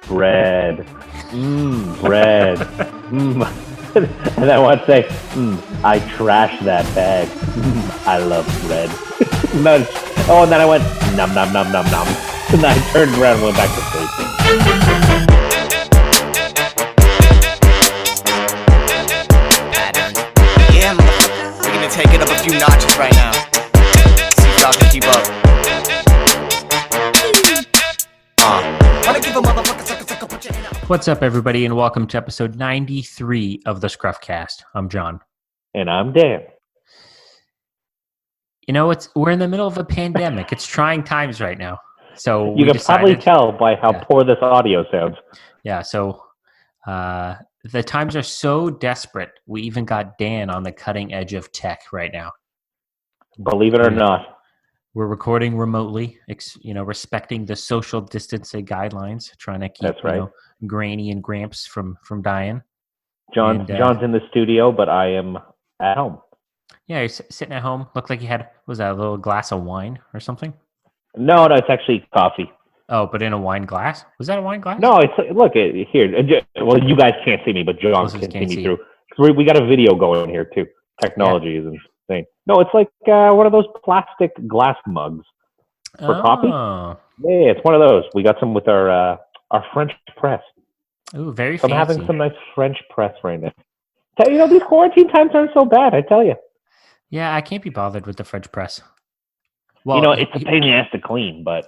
Bread. Bread. And I want to say, I trashed that bag. I love bread. And then I went, nom, nom, nom, nom, nom. And then I turned around and went back to sleep. Yeah, motherfucker. We're gonna take it up a few notches right now. See if y'all can keep up. Wanna give a motherfucker sucker, put your hand up. What's up, everybody, and welcome to episode 93 of the ScruffCast. I'm John. And I'm Dan. You know, we're in the middle of a pandemic. It's trying times right now. So you can probably tell by how poor this audio sounds. Yeah, so the times are so desperate, we even got Dan on the cutting edge of tech right now. Believe it or not. We're recording remotely, respecting the social distancing guidelines, trying to keep Granny and Gramps from dying. John's in the studio, but I am at home. Yeah, you're sitting at home. Looked like you had, was that a little glass of wine or something? No, it's actually coffee. Oh, but in a wine glass? Was that a wine glass? No, look here. Well, you guys can't see me, but John can see me through. We got a video going here too. Technology is insane. No, it's like one of those plastic glass mugs for coffee. Yeah, it's one of those. We got some with our French press. Ooh, very fancy. I'm having some nice French press right now. These quarantine times aren't so bad, I tell you. Yeah, I can't be bothered with the French press. Well, it's a pain in the ass to clean, but...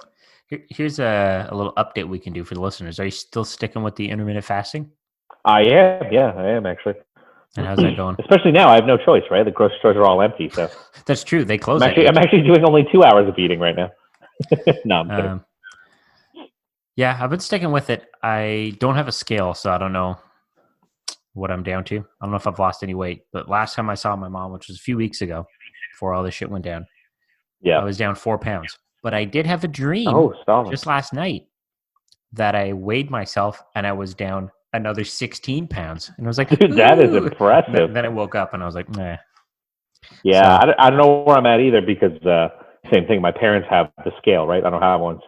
Here's a little update we can do for the listeners. Are you still sticking with the intermittent fasting? I am actually. And how's that going? Especially now, I have no choice, right? The grocery stores are all empty, so... That's true, they close I'm actually doing only 2 hours of eating right now. No, I'm kidding. Yeah, I've been sticking with it. I don't have a scale, so I don't know what I'm down to. I don't know if I've lost any weight, but last time I saw my mom, which was a few weeks ago, before all this shit went down, I was down 4 pounds. But I did have a dream just last night that I weighed myself and I was down another 16 pounds. And I was like, dude, that is impressive. Then I woke up and I was like, nah. Yeah, so, I don't know where I'm at either because same thing. My parents have the scale, right? I don't have one.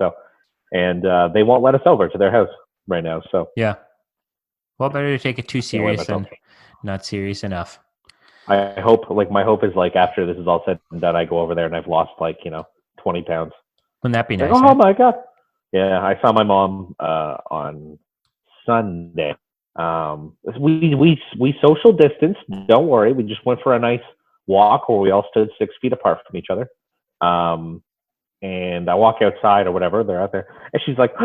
And they won't let us over to their house right now. So yeah. Well, better to take it too serious than not serious enough. I hope, my hope is after this is all said and done, I go over there and I've lost 20 pounds. Wouldn't that be nice? Oh my God. Yeah, I saw my mom on Sunday. We social distanced. Don't worry. We just went for a nice walk where we all stood 6 feet apart from each other. And I walk outside or whatever. They're out there. And she's like,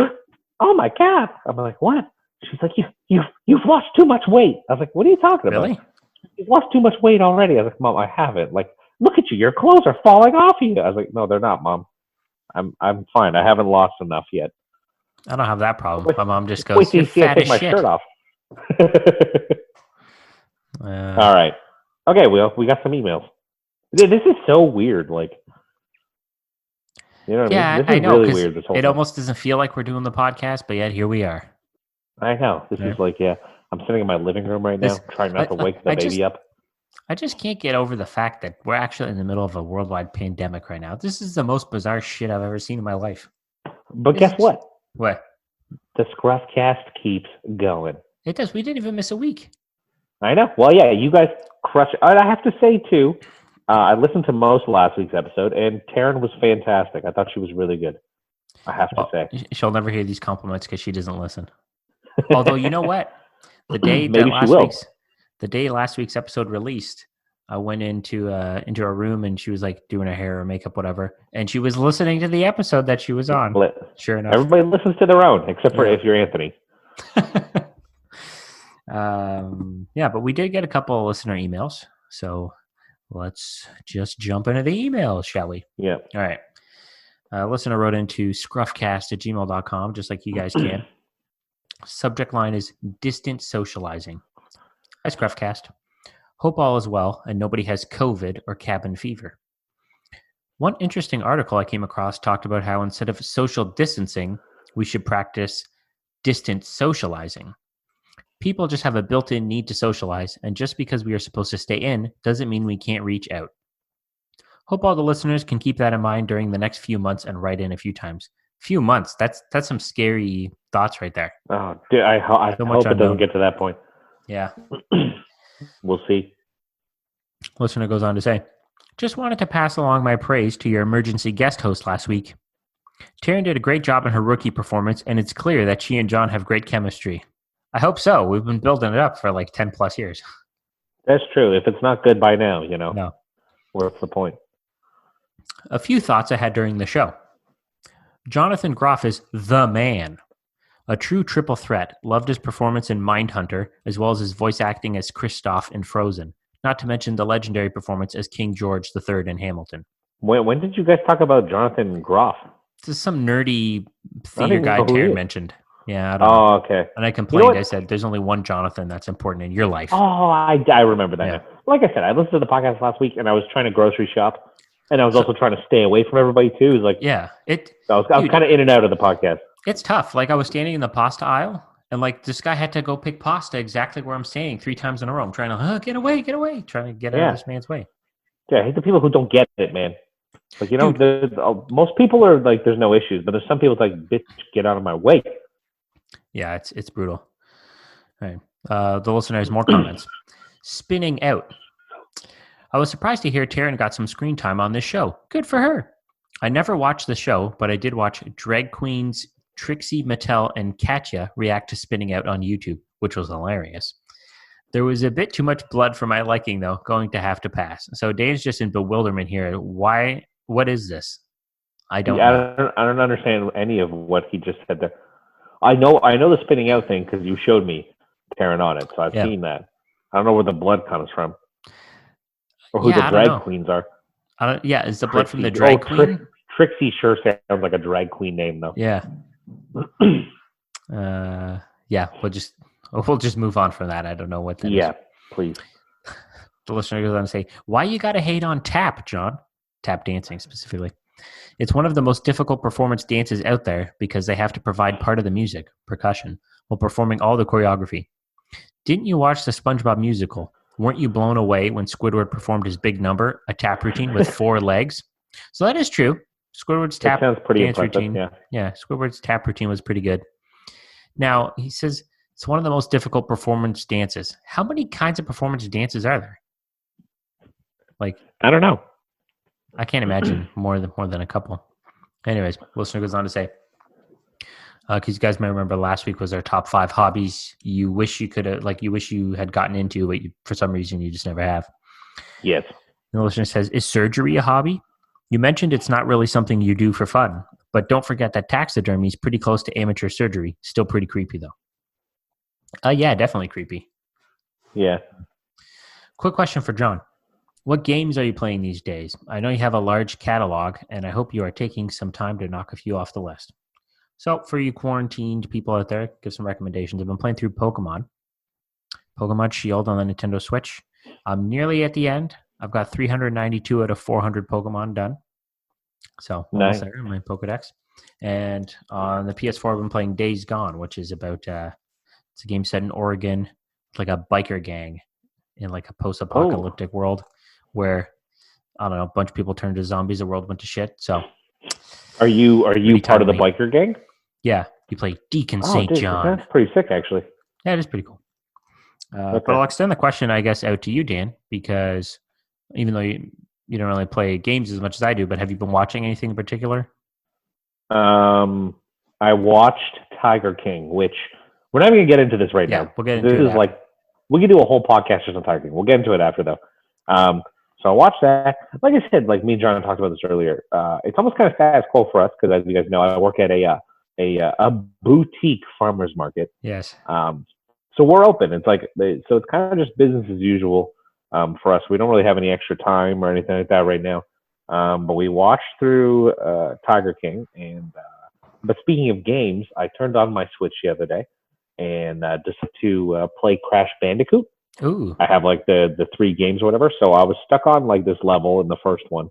oh my God. I'm like, what? She's like, you've lost too much weight. I was like, what are you talking about? Really? You've lost too much weight already. I was like, Mom, I haven't. Look at you. Your clothes are falling off you. I was like, no, they're not, Mom. I'm fine. I haven't lost enough yet. I don't have that problem. My mom just goes, you're fat as shit. Take my shirt off. All right. Okay, we got some emails. This is so weird. You know what I mean? This is really weird, this whole thing. Almost doesn't feel like we're doing the podcast, but yet here we are. I know. This is I'm sitting in my living room right now, trying not to wake the baby up. I just can't get over the fact that we're actually in the middle of a worldwide pandemic right now. This is the most bizarre shit I've ever seen in my life. But guess what? What? The ScruffCast keeps going. It does. We didn't even miss a week. I know. Well, yeah, you guys crushed it. I have to say, too, I listened to most of last week's episode, and Taryn was fantastic. I thought she was really good. I have to say. She'll never hear these compliments because she doesn't listen. Although, you know what? The day last week's episode released, I went into her room and she was doing her hair or makeup, whatever, and she was listening to the episode that she was on. Sure enough, everybody listens to their own, except for if you're Anthony. But we did get a couple of listener emails, so let's just jump into the emails, shall we? Yeah. All right. Listener wrote into scruffcast@gmail.com, just like you guys can. Subject line is distant socializing. Hi, ScruffCast. Hope all is well and nobody has COVID or cabin fever. One interesting article I came across talked about how instead of social distancing, we should practice distant socializing. People just have a built-in need to socialize, and just because we are supposed to stay in doesn't mean we can't reach out. Hope all the listeners can keep that in mind during the next few months and write in a few times. few months. That's some scary thoughts right there. Oh, dude, I hope it doesn't get to that point. Yeah. We'll see. Listener goes on to say, just wanted to pass along my praise to your emergency guest host last week. Taryn did a great job in her rookie performance, and it's clear that she and Jon have great chemistry. I hope so. We've been building it up for like 10 plus years. That's true. If it's not good by now, No. What's the point? A few thoughts I had during the show. Jonathan Groff is the man. A true triple threat. Loved his performance in Mindhunter, as well as his voice acting as Kristoff in Frozen. Not to mention the legendary performance as King George III in Hamilton. When did you guys talk about Jonathan Groff? This is some nerdy theater guy Taryn mentioned. Yeah, I don't know. Oh, okay. And I complained. I said, there's only one Jonathan that's important in your life. Oh, I remember that. Yeah. Like I said, I listened to the podcast last week, and I was trying to grocery shop, and I was also trying to stay away from everybody, too. It was like, I was kind of in and out of the podcast. It's tough. Like, I was standing in the pasta aisle, and like this guy had to go pick pasta exactly where I'm standing 3 times in a row. I'm trying to get away, trying to get out of this man's way. Yeah, I hate the people who don't get it, man. Like, most people are like, there's no issues, but there's some people like, bitch, get out of my way. Yeah, it's brutal. All right. The listener has more comments. Spinning out. I was surprised to hear Taryn got some screen time on this show. Good for her. I never watched the show, but I did watch drag queens Trixie Mattel and Katya react to Spinning Out on YouTube, which was hilarious. There was a bit too much blood for my liking, though, going to have to pass. So Dane's just in bewilderment here. Why? What is this? I don't know. I don't understand any of what he just said there. I know the Spinning Out thing because you showed me Taryn on it, so I've seen that. I don't know where the blood comes from. Or who the drag queens are. Is the blood from the drag queen? Trixie sure sounds like a drag queen name, though. Yeah. We'll just move on from that. I don't know what that is. Yeah, please. The listener goes on to say, why you gotta hate on tap, Jon? Tap dancing, specifically. It's one of the most difficult performance dances out there because they have to provide part of the music, percussion, while performing all the choreography. Didn't you watch the SpongeBob musical? Weren't you blown away when Squidward performed his big number, a tap routine with 4 legs? So that is true. Squidward's tap dance routine. Yeah, Squidward's tap routine was pretty good. Now, he says it's one of the most difficult performance dances. How many kinds of performance dances are there? Like, I don't know. I can't imagine more than a couple. Anyways, listener goes on to say, because you guys may remember last week was our top 5 hobbies you wish you could have, you wish you had gotten into, but for some reason you just never have. Yes. And the listener says, is surgery a hobby? You mentioned it's not really something you do for fun, but don't forget that taxidermy is pretty close to amateur surgery. Still pretty creepy, though. Yeah, definitely creepy. Yeah. Quick question for Jon. What games are you playing these days? I know you have a large catalog, and I hope you are taking some time to knock a few off the list. So, for you quarantined people out there, give some recommendations. I've been playing through Pokemon Shield on the Nintendo Switch. I'm nearly at the end. I've got 392 out of 400 Pokemon done. So, almost there in my Pokedex. And on the PS4, I've been playing Days Gone, which is about, it's a game set in Oregon, like a biker gang in like a post-apocalyptic world where, I don't know, a bunch of people turned to zombies, the world went to shit. So, Are you part of the biker gang? Yeah, you play Deacon St. John. That's pretty sick, actually. Yeah, it is pretty cool. But I'll extend the question, I guess, out to you, Dan, because even though you don't really play games as much as I do, but have you been watching anything in particular? I watched Tiger King, which we're not even going to get into this right now. We'll get into it. We can do a whole podcast just on Tiger King. We'll get into it after, though. So I watched that. Like I said, like me and Jon talked about this earlier. It's almost kind of status quo for us because, as you guys know, I work at a boutique farmers market. Yes. So we're open. It's so it's kind of just business as usual for us. We don't really have any extra time or anything like that right now. But we watched through Tiger King. But speaking of games, I turned on my Switch the other day and just to play Crash Bandicoot. Ooh. I have the 3 games or whatever. So I was stuck on this level in the first one.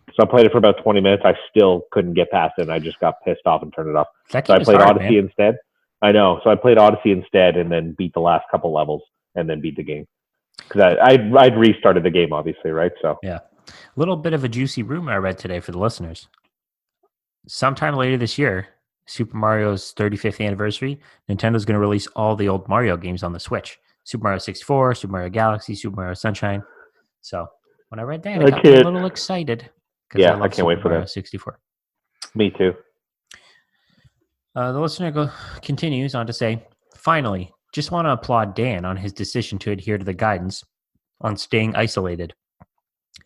So I played it for about 20 minutes. I still couldn't get past it. And I just got pissed off and turned it off. So I played Odyssey instead. I know. So I played Odyssey instead and then beat the last couple levels and then beat the game. Because I'd restarted the game, obviously, right? So yeah. A little bit of a juicy rumor I read today for the listeners. Sometime later this year, Super Mario's 35th anniversary, Nintendo's going to release all the old Mario games on the Switch. Super Mario 64, Super Mario Galaxy, Super Mario Sunshine. So when I read that, it got me a little excited because I love can't wait for Mario that. 64. Me too. The listener continues on to say, finally, just want to applaud Dan on his decision to adhere to the guidance on staying isolated.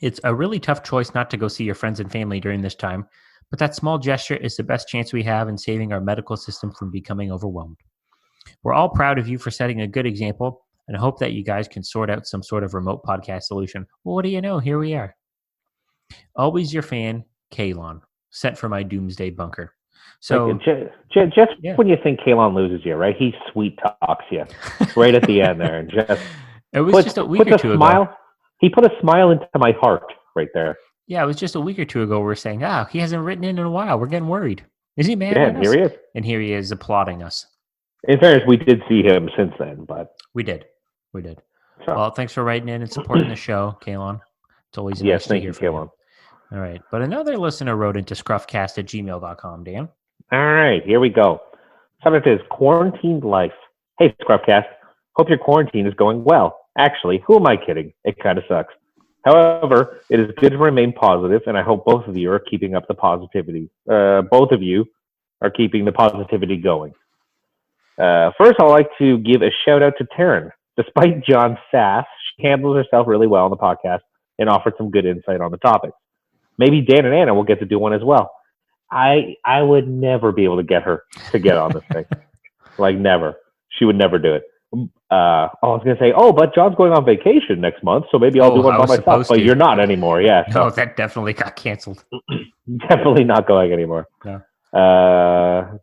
It's a really tough choice not to go see your friends and family during this time, but that small gesture is the best chance we have in saving our medical system from becoming overwhelmed. We're all proud of you for setting a good example and hope that you guys can sort out some sort of remote podcast solution. Well, what do you know? Here we are. Always your fan, Kalon, sent for my doomsday bunker. So just when you think Kalon loses you, right? He sweet talks you right at the end there, and just it was just a week or two ago. He put a smile into my heart right there. Yeah, it was just a week or two ago. We're saying, he hasn't written in a while. We're getting worried. Is he mad at us? Here he is. And here he is applauding us. In fairness, we did see him since then, but we did. So. Well, thanks for writing in and supporting the show, Kalon. It's always nice to hear from you. All right. But another listener wrote into scruffcast@gmail.com, Dan. All right, here we go. Subject is quarantined life. Hey, ScruffCast. Hope your quarantine is going well. Actually, who am I kidding? It kind of sucks. However, it is good to remain positive, and I hope both of you are keeping up the positivity. Both of you are keeping the positivity going. First, I'd like to give a shout out to Taryn. Despite John's sass, she handles herself really well on the podcast and offered some good insight on the topic. Maybe Dan and Anna will get to do one as well. I would never be able to get her to get on this thing. Like, never. She would never do it. I was going to say, but John's going on vacation next month, so maybe I'll do one by myself. But you're not anymore, yeah. No, that definitely got canceled. Definitely not going anymore. No.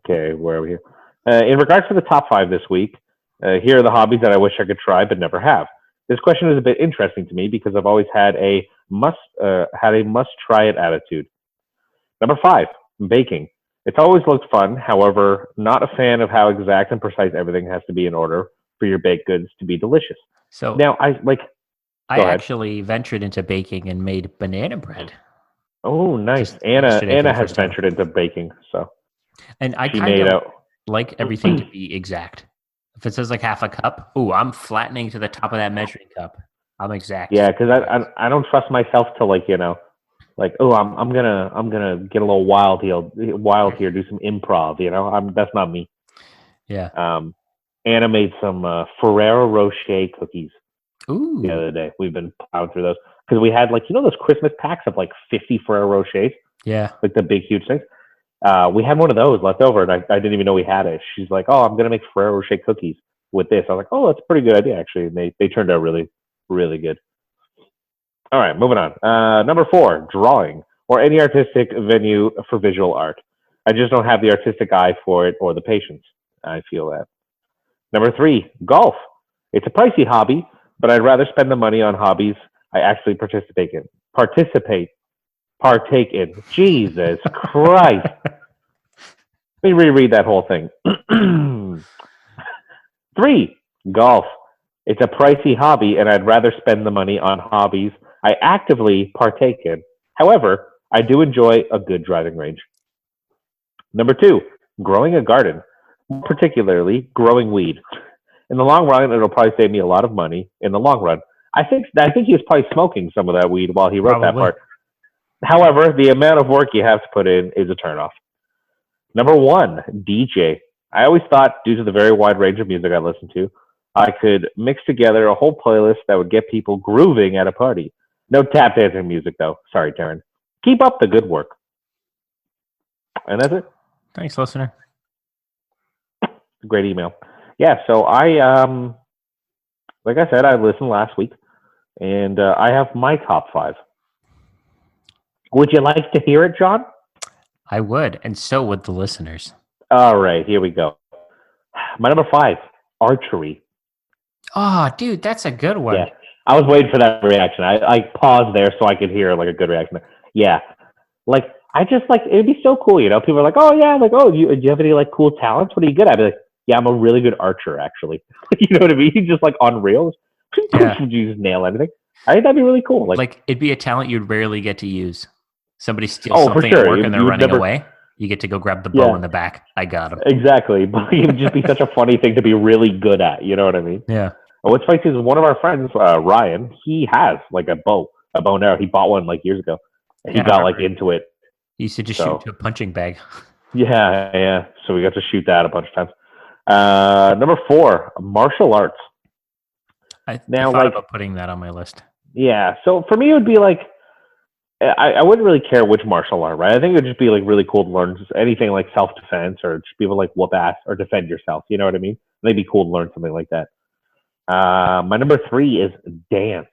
Okay, where are we here? In regards to the top 5 this week, here are the hobbies that I wish I could try but never have. This question is a bit interesting to me because I've always had a must try it attitude. Number 5, baking. It's always looked fun. However, not a fan of how exact and precise everything has to be in order for your baked goods to be delicious. So now I actually ventured into baking and made banana bread. Oh, nice. Anna has ventured into baking, so and I kind of like everything to be exact. If it says like half a cup, I'm flattening to the top of that measuring cup. I'm exact. Yeah, because I don't trust myself to I'm gonna get a little wild here, do some improv. That's not me. Yeah. Anna made some Ferrero Rocher cookies the other day. We've been plowing through those because we had those Christmas packs of 50 Ferrero Rochers. Yeah. Like the big huge things. We had one of those left over, and I didn't even know we had it. She's like, I'm gonna make Ferrero Rocher cookies with this. I was like, that's a pretty good idea actually. And they turned out really, really good. All right, moving on. Number 4, drawing or any artistic venue for visual art. I just don't have the artistic eye for it or the patience. I feel that. Number 3, golf. It's a pricey hobby, but I'd rather spend the money on hobbies I actually partake in. Jesus Christ. Let me reread that whole thing. 3, golf. It's a pricey hobby, and I'd rather spend the money on hobbies I actively partake in. However, I do enjoy a good driving range. Number 2, growing a garden, more particularly growing weed. In the long run, it'll probably save me a lot of money in the long run. I think he was probably smoking some of that weed while he wrote that part. However, the amount of work you have to put in is a turnoff. Number 1, DJ. I always thought, due to the very wide range of music I listen to, I could mix together a whole playlist that would get people grooving at a party. No tap dancing music, though. Sorry, Taryn. Keep up the good work. And that's it. Thanks, listener. Great email. Yeah, so like I said, I listened last week, and I have my top 5. Would you like to hear it, John? I would, and so would the listeners. All right, here we go. My number 5, archery. Oh, dude, that's a good one. Yeah, I was waiting for that reaction. I paused there so I could hear a good reaction. Yeah, I just it'd be so cool, People are like, oh yeah, do you have any cool talents? What are you good at? I'd be like, yeah, I'm a really good archer, actually. You know what I mean? Just on reels. Yeah. You just nail anything. I think that'd be really cool. It'd be a talent you'd rarely get to use. Somebody steals something at work and they're running away. You get to go grab the bow in the back. I got him. Exactly. But it would just be such a funny thing to be really good at. You know what I mean? Yeah. And what's funny is one of our friends, Ryan, he has like a bow and arrow. He bought one like years ago. And he got like into it. He used to just shoot to a punching bag. Yeah. So we got to shoot that a bunch of times. Number 4, martial arts. I thought about putting that on my list. Yeah. So for me, it would be like, I wouldn't really care which martial art, right? I think it would just be like really cool to learn just anything like self-defense or just be able to like whoop ass or defend yourself. You know what I mean? It'd be cool to learn something like that. My number 3 is dance.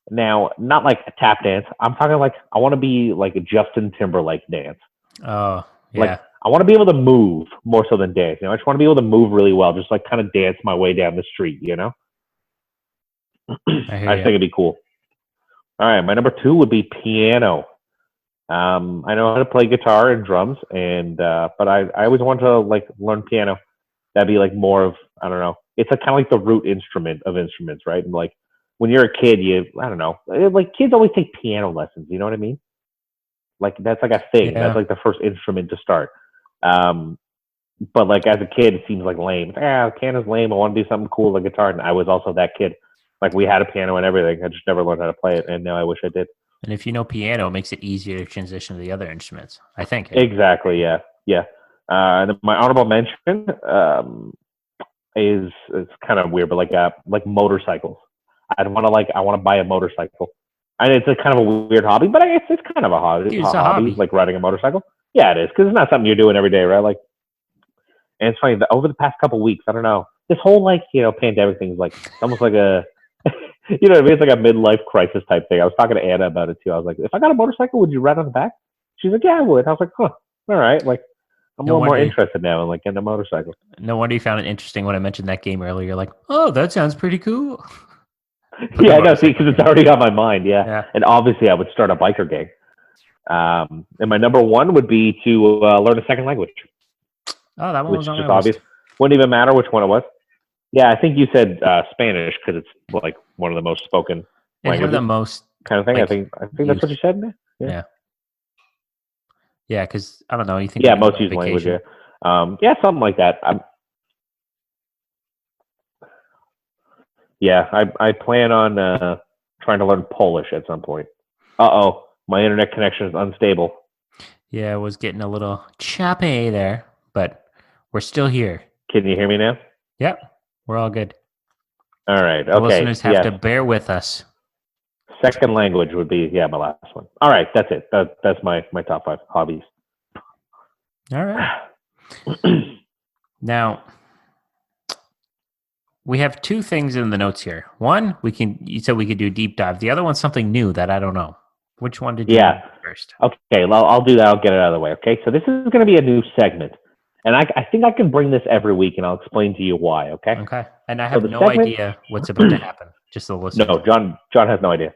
Now, not like a tap dance. I'm talking like I want to be like a Justin Timberlake dance. Oh, yeah. Like I want to be able to move more so than dance. You know, I just want to be able to move really well, just like kind of dance my way down the street. You know, I think it'd be cool. All right, my number 2 would be piano. I know how to play guitar and drums, and but I always wanted to like learn piano. That'd be like more of, I don't know. It's like kind of like the root instrument of instruments, right? And like when you're a kid, I don't know. Like kids always take piano lessons. You know what I mean? Like that's like a thing. Yeah. That's like the first instrument to start. But like as a kid, it seems like lame. Piano's lame. I want to do something cool like guitar. And I was also that kid. Like we had a piano and everything. I just never learned how to play it, and now I wish I did. And if you know piano, it makes it easier to transition to the other instruments, I think. Exactly. Yeah. And my honorable mention is it's kind of weird, but like motorcycles. I want to buy a motorcycle. And it's a kind of a weird hobby, but I guess it's kind of a hobby. Dude, it's a hobby, like riding a motorcycle. Yeah, it is, because it's not something you're doing every day, right? Like, and it's funny that over the past couple of weeks, I don't know, this whole like pandemic thing is like it's almost like a you know what I mean? It's like a midlife crisis type thing. I was talking to Anna about it too. I was like, if I got a motorcycle, would you ride on the back? She's like, yeah, I would. I was like, huh, all right. Like, I'm a little more interested now in like getting a motorcycle. No wonder you found it interesting when I mentioned that game earlier. You're like, oh, that sounds pretty cool. Yeah, no, see, because it's already on my mind. Yeah. And obviously, I would start a biker gang. And my number 1 would be to learn a second language. Oh, that one was on my obvious. list. Wouldn't even matter which one it was. Yeah, I think you said Spanish because it's like one of the most spoken languages. The most kind of thing. Like, I think that's what you said. Yeah. Yeah, because I don't know. You think? Yeah, most used language. Yeah. Yeah, something like that. I plan on trying to learn Polish at some point. My internet connection is unstable. Yeah, it was getting a little choppy there, but we're still here. Can you hear me now? Yep, we're all good. All right. Okay. The listeners have to bear with us. Second language would be my last one. All right, that's it. That's my top 5 hobbies. All right. Now, we have 2 things in the notes here. One, you said we could do a deep dive. The other one's something new that I don't know. Which one did you do first? Okay, well, I'll do that. I'll get it out of the way. Okay, so this is going to be a new segment. And I think I can bring this every week, and I'll explain to you why, okay? Okay. And I have no idea what's about to happen. Just the listeners. No, John has no idea.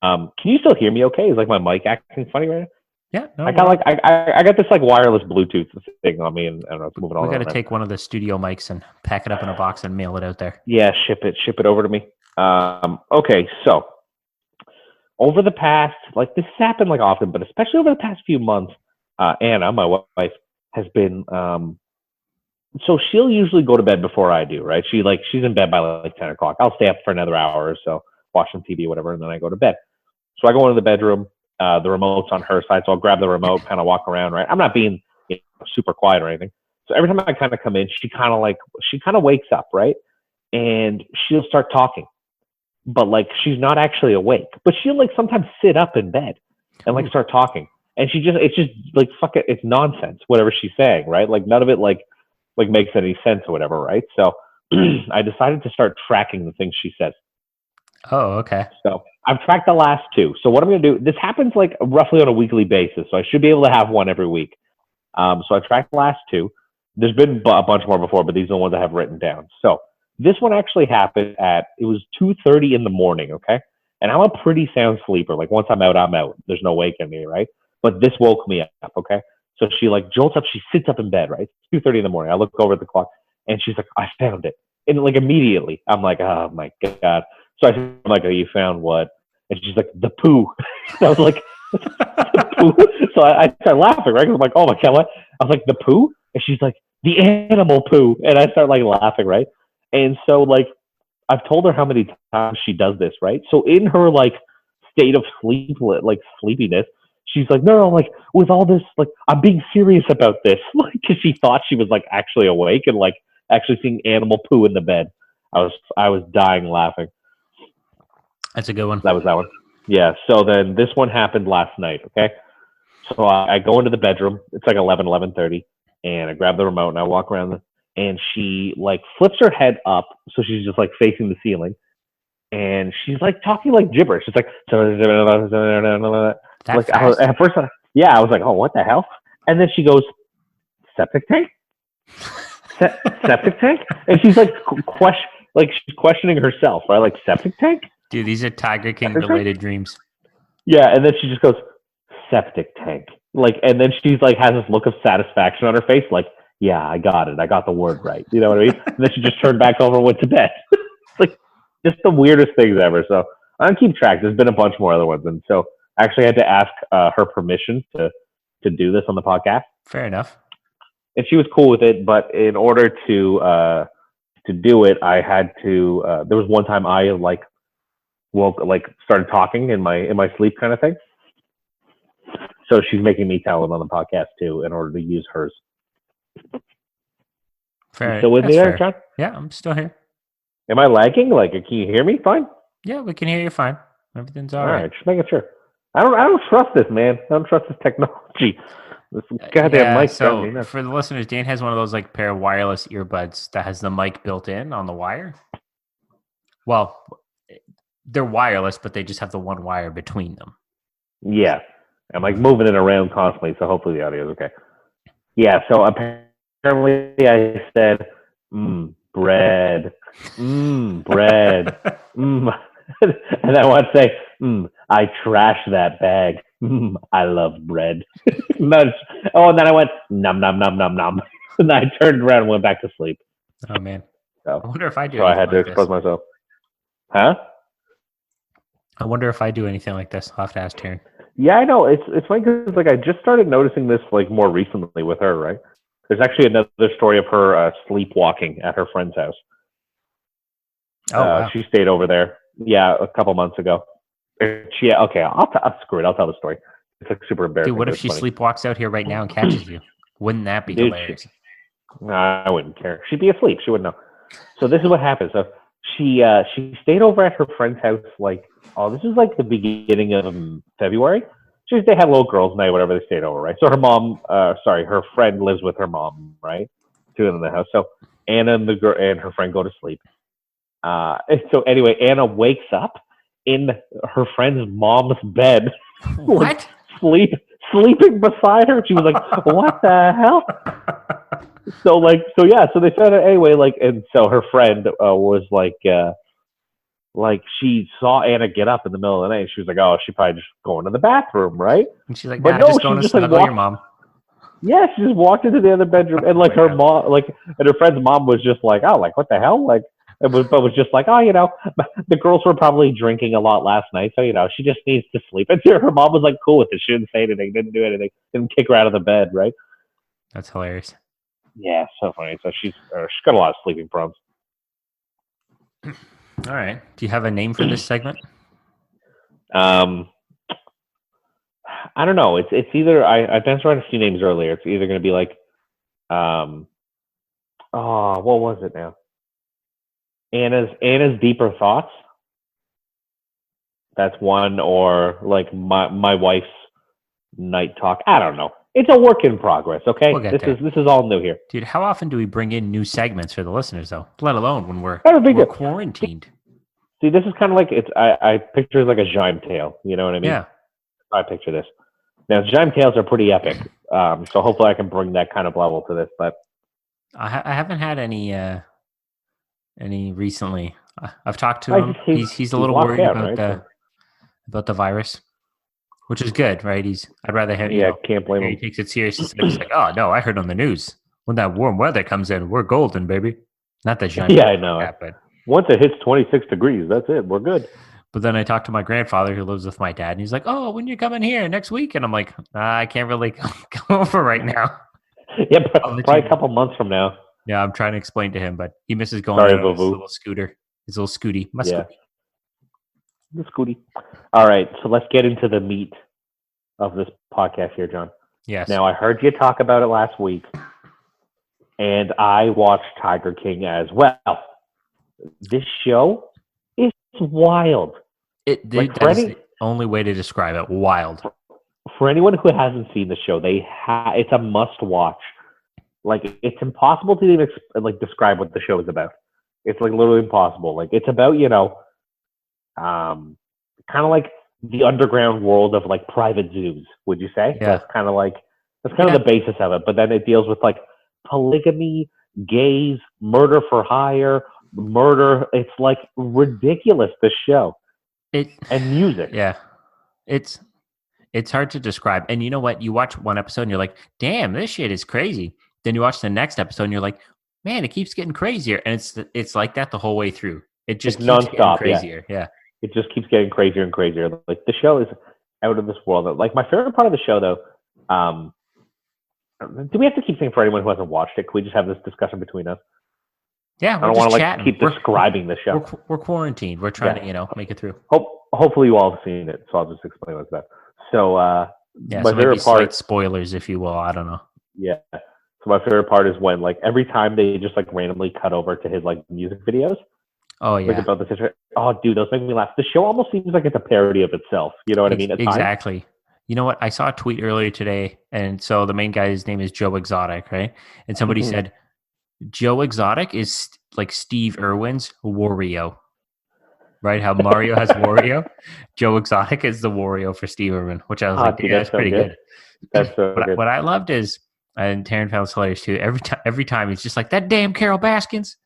Can you still hear me okay? Is like my mic acting funny right now? Yeah. No, I got this like wireless Bluetooth thing on me, and I don't know, it's moving all around. We got to take one of the studio mics and pack it up in a box and mail it out there. Yeah, ship it over to me. Okay, so over the past, like this has happened like often, but especially over the past few months, Anna, my wife, has been so she'll usually go to bed before I do, right? She's in bed by like 10 o'clock. I'll stay up for another hour or so, watch some TV or whatever, and then I go to bed. So I go into the bedroom, the remote's on her side, so I'll grab the remote, kind of walk around, right? I'm not being super quiet or anything. So every time I kind of come in, she kind of wakes up, right? And she'll start talking. But like she's not actually awake. But she'll like sometimes sit up in bed and like start talking. And it's just like fuck it, it's nonsense, whatever she's saying, right? Like none of it like makes any sense or whatever, right? So I decided to start tracking the things she says. Oh, okay. So I've tracked the last 2. So what I'm gonna do, this happens like roughly on a weekly basis. So I should be able to have one every week. So I tracked the last 2. There's been a bunch more before, but these are the ones I have written down. So this one actually happened it was 2:30 in the morning, okay? And I'm a pretty sound sleeper. Like once I'm out, I'm out. There's no waking me, right? But this woke me up, okay? So she like jolts up, she sits up in bed, right? It's 2:30 in the morning. I look over at the clock and she's like, I found it. And like immediately, I'm like, oh my God. So I'm like, oh, you found what? And she's like, the poo. I was like, Poo. So I start laughing, right? 'Cause I'm like, oh my God, what? I was like, the poo? And she's like, the animal poo. And I start like laughing, right? And so like, I've told her how many times she does this, right? So in her like state of sleepiness, she's like, no, like with all this, like I'm being serious about this, like because she thought she was like actually awake and like actually seeing animal poo in the bed. I was dying laughing. That's a good one. That was that one. Yeah. So then this one happened last night. Okay. So I go into the bedroom. It's like 11:30, and I grab the remote and I walk around and she like flips her head up, so she's just like facing the ceiling, and she's like talking like gibberish. It's like That like at first, I was like, oh, what the hell? And then she goes, septic tank, septic tank, and she's like she's questioning herself, right? Like septic tank. Dude, these are Tiger King related dreams. Yeah, and then she just goes, septic tank. Like, and then she's like, has this look of satisfaction on her face, like, yeah, I got it. I got the word right. You know what I mean? And then she just turned back over and went to bed. It's like, just the weirdest things ever. So I don't keep track. There's been a bunch more other ones. And so I actually had to ask her permission to do this on the podcast. Fair enough. And she was cool with it. But in order to do it, I had to, there was one time I like, started talking in my sleep kind of thing. So she's making me tell it on the podcast too in order to use hers. Fair. You still with me there, John? Yeah, I'm still here. Am I lagging? Like, can you hear me fine? Yeah, we can hear you fine. Everything's all right. Just making sure. I don't trust this, man. I don't trust this technology. This goddamn mic. So for the listeners, Dan has one of those like pair of wireless earbuds that has the mic built in on the wire. Well, they're wireless, but they just have the one wire between them. Yeah. I'm like moving it around constantly, so hopefully the audio is okay. Yeah, so apparently I said, bread, bread, and I want to say, I trash that bag. I love bread. And then I went, nom, nom, nom, nom, nom. And then I turned around and went back to sleep. Oh, man. So, I wonder if I do. So I had to expose myself. Huh? I wonder if I do anything like this. I'll have to ask Taryn. Yeah, I know. It's funny because like I just started noticing this like more recently with her, right? There's actually another story of her sleepwalking at her friend's house. Oh, wow. She stayed over there. Yeah, a couple months ago. I'll screw it. I'll tell the story. It's like super embarrassing. Dude, what if she sleepwalks out here right now and catches you? Wouldn't that be hilarious? I wouldn't care. She'd be asleep. She wouldn't know. So this is what happened. So she stayed over at her friend's house this is like the beginning of February. They had little girls' night, whatever, they stayed over, right? So her friend lives with her mom, right? Two of them in the house. So Anna and the girl and her friend go to sleep. And so anyway, Anna wakes up in her friend's mom's bed. What? Sleeping beside her. She was like, what the hell? So they said it anyway, and so her friend was she saw Anna get up in the middle of the night. She was like, oh, she probably just going to the bathroom, right? And she's like, just going to snuggle your mom. Yeah, she just walked into the other bedroom, and her mom, and her friend's mom was just like, oh, what the hell? But was just like, oh, the girls were probably drinking a lot last night, so she just needs to sleep. And her mom was like cool with it. She didn't say anything, didn't do anything, didn't kick her out of the bed, right? That's hilarious. Yeah, so funny. So she's got a lot of sleeping problems. All right. Do you have a name for this segment? I don't know. It's either I bounced around a few names earlier. It's either going to be like, what was it now? Anna's deeper thoughts. That's one, or like my wife's night talk. I don't know. It's a work in progress. Okay, this is all new here, dude. How often do we bring in new segments for the listeners, though? Let alone when we're quarantined. See, this is kind of like I picture it like a Jaime tale. You know what I mean? Yeah. I picture this. Now, Jaime tales are pretty epic. So hopefully I can bring that kind of level to this. But I haven't had any recently. I've talked to him. He's a little worried about the virus, which is good, right? I'd rather have can't blame him. He takes it serious. He's like, oh no, I heard on the news when that warm weather comes in, we're golden, baby. Not that Jaime. Yeah, I know. But once it hits 26 degrees, that's it. We're good. But then I talked to my grandfather who lives with my dad, and he's like, "Oh, when you coming here next week?" And I'm like, "I can't really come over right now." Yeah, probably a couple months from now. Yeah, I'm trying to explain to him, but he misses going on his little scooter, his little scooty. The scooty. All right, so let's get into the meat of this podcast here, John. Yes. Now, I heard you talk about it last week, and I watched Tiger King as well. This show is wild. That's the only way to describe it. Wild. For anyone who hasn't seen the show, it's a must-watch. Like, it's impossible to even describe what the show is about. It's like literally impossible. Like, it's about, kind of like the underground world of like private zoos, would you say? Yeah. That's kind of the basis of it. But then it deals with like polygamy, gays, murder for hire, murder. It's like ridiculous, this show. And music. Yeah. It's hard to describe. And you know what? You watch one episode and you're like, damn, this shit is crazy. Then you watch the next episode and you're like, man, it keeps getting crazier. And it's like that the whole way through. It just keeps nonstop, getting crazier. Yeah. It just keeps getting crazier and crazier. Like, the show is out of this world. Like, my favorite part of the show, though, do we have to keep saying for anyone who hasn't watched it? Can we just have this discussion between us? Yeah, I don't want to keep describing the show. We're quarantined. We're trying to, make it through. Hopefully you all have seen it, so I'll just explain what's about. So, my favorite part, spoilers, if you will. I don't know. Yeah. So my favorite part is when, like, every time they just like randomly cut over to his like music videos. Oh yeah. Like, about the situation. Oh, dude, those make me laugh. The show almost seems like it's a parody of itself. You know what I mean? Exactly. You know what? I saw a tweet earlier today, and so the main guy's name is Joe Exotic, right? And somebody said Joe Exotic is like Steve Irwin's Wario, right? How Mario has Wario, Joe Exotic is the Wario for Steve Irwin, which I was like, dude, that's pretty good. That's so good. What I loved is, and Taryn found it hilarious too. Every time he's just like, that damn Carol Baskins.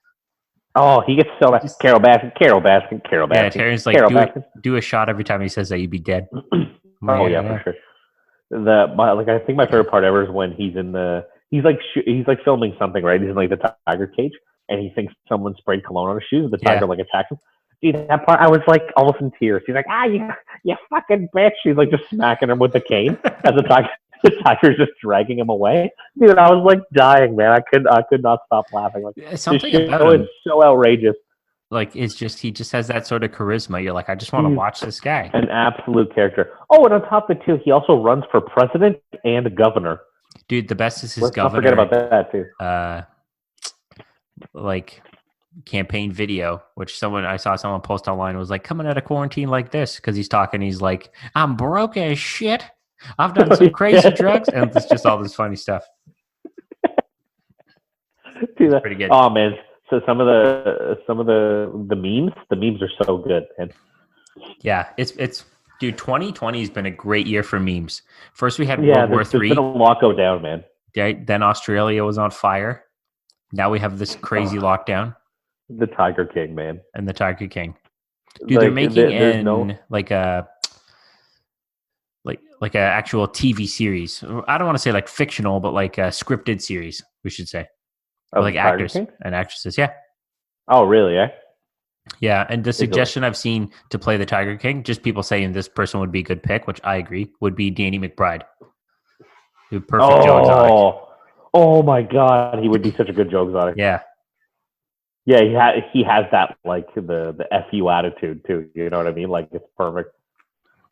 Oh, he gets so much. Carol Baskin. Yeah, Taryn's like, do a shot every time he says that, you'd be dead. Oh yeah, for sure. I think my favorite part ever is when he's like filming something, right? He's in like the tiger cage, and he thinks someone sprayed cologne on his shoes. The tiger like attacks him. Dude, that part I was like almost in tears. He's like, you fucking bitch. He's like just smacking him with the cane as the tiger's just dragging him away. Dude, I was like dying, man. I could not stop laughing. Like, something about him. It's so outrageous. Like, he just has that sort of charisma. You're like, I just want to watch this guy. An absolute character. Oh, and on top of it too, he also runs for president and governor. Dude, the best is his governor. Don't forget about that too. Like campaign video, which I saw someone post online, was like, coming out of quarantine like this, because he's talking. He's like, I'm broke as shit. I've done some crazy drugs, and it's just all this funny stuff. Dude, that's pretty good. Oh man. So some of the memes are so good, man. Yeah, it's dude. 2020 has been a great year for memes. First, we had World War III. There's been a lot go down, man. Then Australia was on fire. Now we have this crazy lockdown. The Tiger King, man, and the Tiger King. Dude, they're making like a actual TV series. I don't want to say like fictional, but like a scripted series, we should say. Or like actors and actresses, yeah. Oh, really? Yeah, and the suggestion I've seen to play the Tiger King, just people saying this person would be a good pick, which I agree, would be Danny McBride. The perfect Joe Exotic. Oh my God, he would be such a good Joe Exotic. Yeah. Yeah, he has that like the FU attitude too. You know what I mean? Like, it's perfect.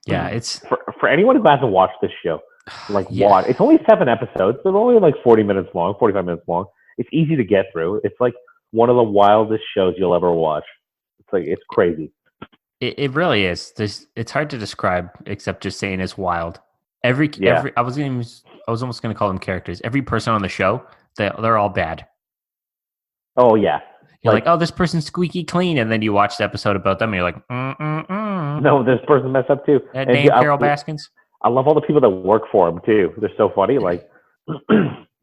Yeah, it's for anyone who hasn't watched this show, watch. It's only 7 episodes. They're only like 40 minutes long, 45 minutes long. It's easy to get through. It's like one of the wildest shows you'll ever watch. It's crazy. It really is. It's hard to describe except just saying it's wild. I was almost going to call them characters. Every person on the show, they're all bad. Oh yeah. You're like, oh, this person's squeaky clean, and then you watch the episode about them, and you're like, no, this person messed up too. That name Carol Baskins. I love all the people that work for him too. They're so funny. Like,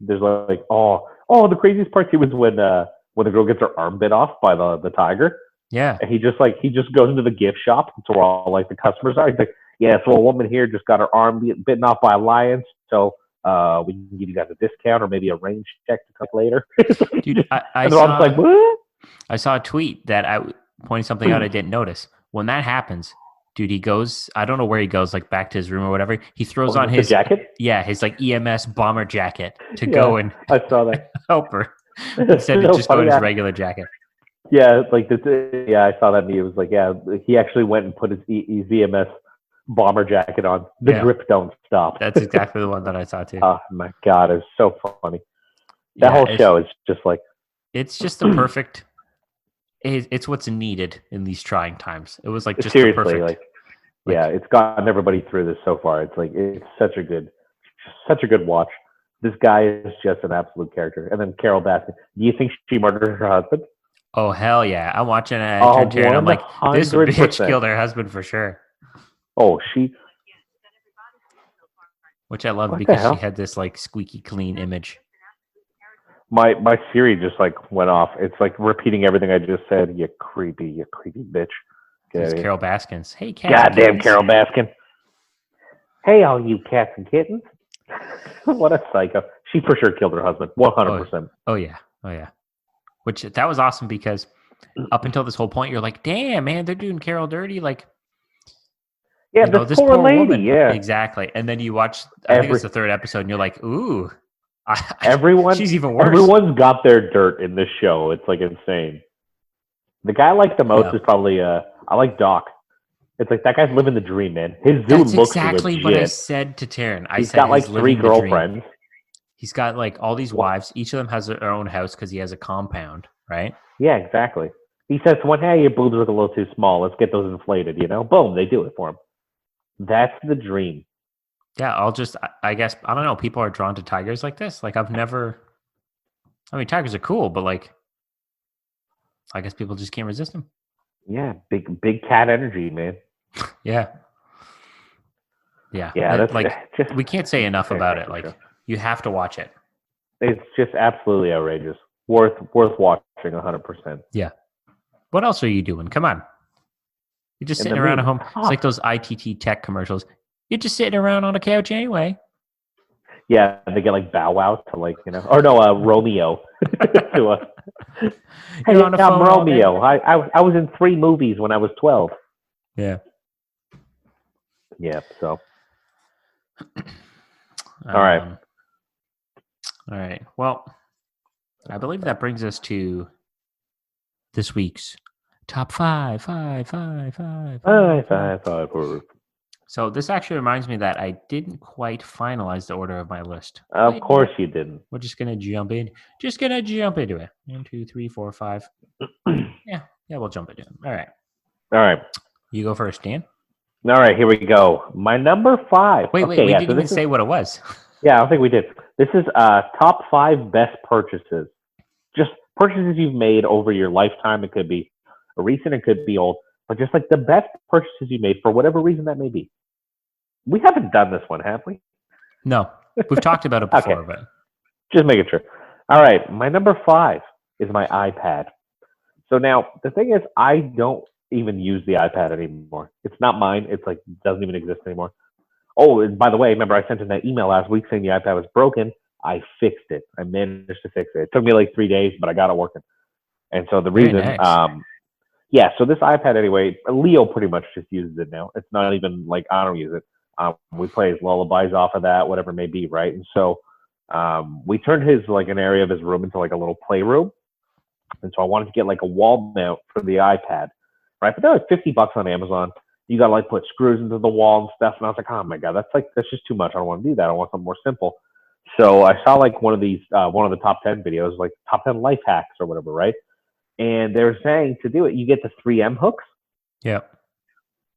there's like, the craziest part too was when the girl gets her arm bit off by the tiger. Yeah. And he just goes into the gift shop. So where all like the customers are. He's like, yeah, so a woman here just got her arm bitten off by a lion. So we can give you guys a discount or maybe a range check to come later. Dude, I saw a tweet that I pointed something out I didn't notice. when that happens, dude, he goes. I don't know where he goes, like back to his room or whatever. He throws on his jacket. Yeah, his like EMS bomber jacket to go and I saw that. help her instead of just going his regular jacket. Yeah, like I saw that. He was like, he actually went and put his EMS bomber jacket on. The drip don't stop. That's exactly the one that I saw too. Oh my god, it's so funny. That whole show is just like, it's just the perfect. It's what's needed in these trying times. It was like just seriously, the perfect. It's gotten everybody through this so far. It's like it's such a good watch. This guy is just an absolute character. And then Carol Baskin. Do you think she murdered her husband? Oh hell yeah! I'm watching it. And I'm like, this bitch killed her husband for sure. Oh, which I love because she had this like squeaky clean image. My Siri just like went off. It's like repeating everything I just said. You creepy bitch. It's Carol Baskins. Hey, cats. Goddamn Carol Baskin. Hey, all you cats and kittens. What a psycho. She for sure killed her husband. 100%. Oh yeah. Which that was awesome because up until this whole point, you're like, damn, man, they're doing Carol dirty. Like, this poor lady. Woman. Yeah, exactly. And then you watch, I think it's the third episode, and you're like, ooh. She's even worse. Everyone's got their dirt in this show. It's like insane. The guy I like the most is probably I like Doc. It's like that guy's living the dream, man. His dude looks exactly legit. What I said to Taryn. He's got like 3 girlfriends. He's got like all these wives. Each of them has their own house because he has a compound, right? Yeah, exactly. He says, "Hey, your boobs look a little too small. Let's get those inflated." Boom, they do it for him. That's the dream. Yeah, I guess, I don't know. People are drawn to tigers like this. Like tigers are cool, but like, I guess people just can't resist them. Yeah, big cat energy, man. Yeah. That's like, we can't say enough about it. Like, you have to watch it. It's just absolutely outrageous. Worth watching 100%. Yeah. What else are you doing? Come on. You're just sitting around at home. It's like those ITT tech commercials. You're just sitting around on a couch anyway. Yeah, they get like Bow Wow to like, or no, Romeo. Hey, I'm Romeo. I was in 3 movies when I was 12. Yeah. Yeah, so. All right. Well, I believe that brings us to this week's top 5. So this actually reminds me that I didn't quite finalize the order of my list. Of course you didn't. We're just gonna jump in. Just gonna jump into it. 1, 2, 3, 4, 5. Yeah, we'll jump into it. All right. You go first, Dan. All right, here we go. My number 5. Wait, we didn't even say what it was. Yeah, I don't think we did. This is top 5 best purchases. Just purchases you've made over your lifetime. It could be recent, it could be old, but just like the best purchases you made for whatever reason that may be. We haven't done this one, have we? No, we've talked about it before, okay. But just making sure. All right, my number 5 is my iPad. So now the thing is, I don't even use the iPad anymore. It's not mine. It's like doesn't even exist anymore. Oh, and by the way, remember I sent in that email last week saying the iPad was broken. I fixed it. I managed to fix it. It took me like 3 days, but I got it working. And so the reason, so this iPad anyway, Leo pretty much just uses it now. It's not even like I don't use it. We play his lullabies off of that, whatever it may be, right? And so we turned his like an area of his room into like a little playroom. And so I wanted to get like a wall mount for the iPad, right? But that was $50 on Amazon. You got to like put screws into the wall and stuff. And I was like, oh my God, that's just too much. I don't want to do that. I want something more simple. So I saw like one of these, one of the top 10 videos, like top 10 life hacks or whatever, right? And they're saying to do it, you get the 3M hooks. Yeah.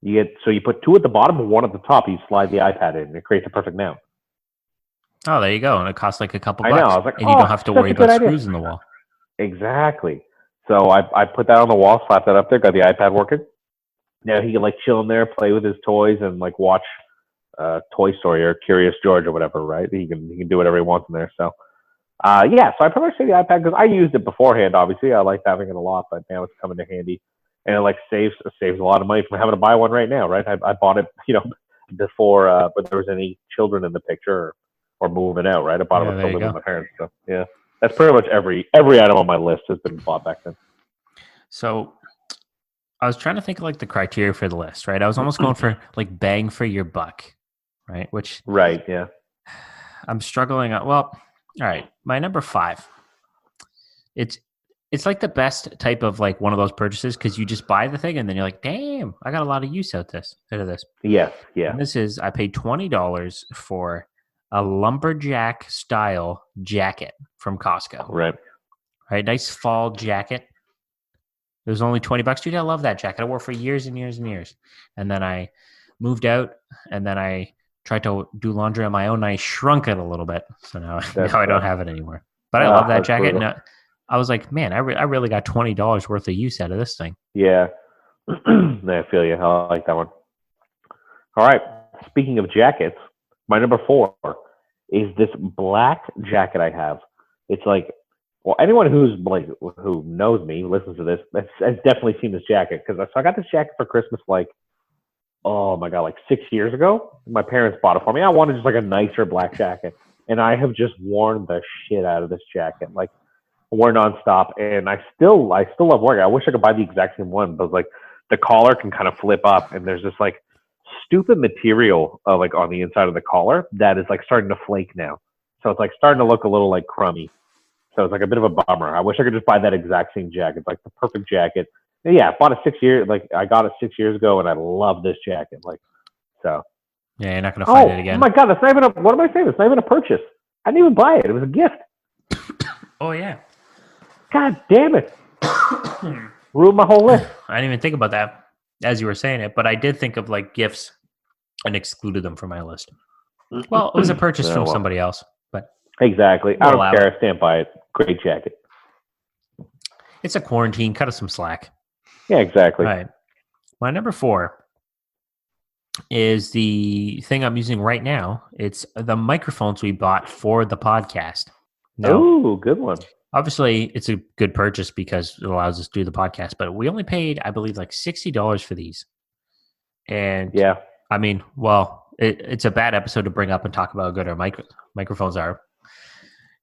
You put 2 at the bottom and 1 at the top. You slide the iPad in, and it creates a perfect mount. Oh, there you go. And it costs like a couple bucks. I know. I was like, and you don't have to worry about screws in the wall. Exactly. So I put that on the wall, slapped that up there, got the iPad working. Now he can like chill in there, play with his toys, and like watch Toy Story or Curious George or whatever, right? He can do whatever he wants in there. So so I pretty much say the iPad because I used it beforehand. Obviously, I liked having it a lot, but now it's coming in handy, and it like saves a lot of money from having to buy one right now, right? I bought it, before, but there was any children in the picture or moving out, right? I bought it with my parents. So yeah, that's pretty much every item on my list has been bought back then. So I was trying to think of like the criteria for the list, right? I was almost going for like bang for your buck, right? Which Right, yeah. I'm struggling on. Well, all right. My number 5. It's like the best type of like one of those purchases because you just buy the thing and then you're like, damn, I got a lot of use out of this. Yes, yeah. And this is I paid $20 for a lumberjack style jacket from Costco. Right. Right, nice fall jacket. It was only $20, dude. I love that jacket. I wore it for years and years and years. And then I moved out, and then I tried to do laundry on my own. And I shrunk it a little bit, so now I don't have it anymore. But I love that jacket. And I was like, man, I really got $20 worth of use out of this thing. Yeah, I feel you. I like that one. All right. Speaking of jackets, my number 4 is this black jacket I have. It's like, well, anyone who knows me, listens to this, has definitely seen this jacket because I got this jacket for Christmas oh my god, 6 years ago. My parents bought it for me. I wanted just like a nicer black jacket, and I have just worn the shit out of this jacket. Like, I wore nonstop, and I still love wearing it. I wish I could buy the exact same one, but like the collar can kind of flip up, and there's this like stupid material like on the inside of the collar that is like starting to flake now. So it's like starting to look a little like crummy. So it's like a bit of a bummer. I wish I could just buy that exact same jacket. It's like the perfect jacket. And yeah, I bought it 6 years. Like I got it 6 years ago, and I love this jacket. Like, so. Yeah, you're not gonna find it again. Oh my god, that's not even what am I saying? It's not even a purchase. I didn't even buy it. It was a gift. Oh yeah. God damn it! Ruined my whole list. I didn't even think about that as you were saying it, but I did think of like gifts and excluded them from my list. Well, it was a purchase from somebody else, but exactly. I don't care. I stand by it. Great jacket. It's a quarantine. Cut us some slack. Yeah, exactly. All right. My number 4 is the thing I'm using right now. It's the microphones we bought for the podcast. Oh, good one. Obviously, it's a good purchase because it allows us to do the podcast, but we only paid, I believe, like $60 for these. And yeah, I mean, well, it's a bad episode to bring up and talk about how good our microphones are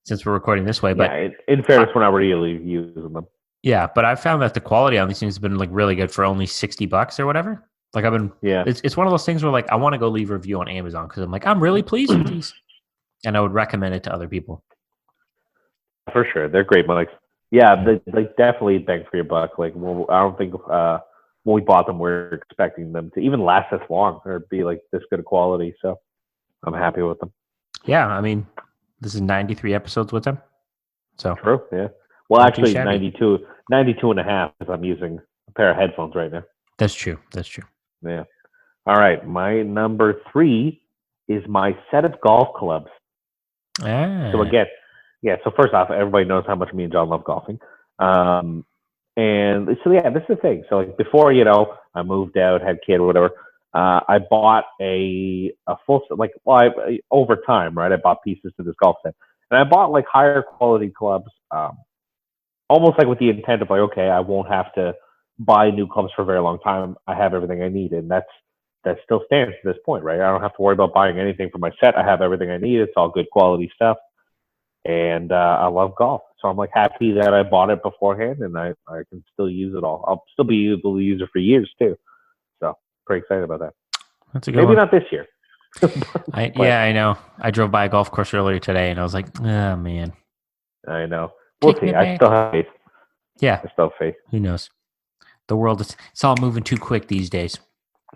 since we're recording this way. But yeah, in fairness, we're not really using them. Yeah, but I've found that the quality on these things has been like really good for only $60 or whatever. Like it's one of those things where like I want to go leave a review on Amazon because I'm like, I'm really pleased with these. And I would recommend it to other people. For sure. They're great mics. Yeah, they definitely bang for your buck. Like, well, I don't think when we bought them, we are expecting them to even last this long or be like this good quality. So I'm happy with them. Yeah, I mean, this is 93 episodes with them. So true, yeah. Well, actually, 92 and a half because I'm using a pair of headphones right now. That's true. Yeah. All right. My number 3 is my set of golf clubs. So again, yeah. So first off, everybody knows how much me and John love golfing. And so yeah, this is the thing. So like before, I moved out, had a kid or whatever. I bought a full set, over time, right? I bought pieces to this golf set, and I bought like higher quality clubs. Almost like with the intent of like, okay, I won't have to buy new clubs for a very long time. I have everything I need, and that still stands to this point, right? I don't have to worry about buying anything for my set. I have everything I need. It's all good quality stuff, and I love golf. So I'm like happy that I bought it beforehand, and I can still use it all. I'll still be able to use it for years too. So pretty excited about that. That's a good Maybe one. not this year. Yeah, I know. I drove by a golf course earlier today, and I was like, oh man. I know. We'll see. I still have faith. Yeah. I still have faith. Who knows? The world it's all moving too quick these days.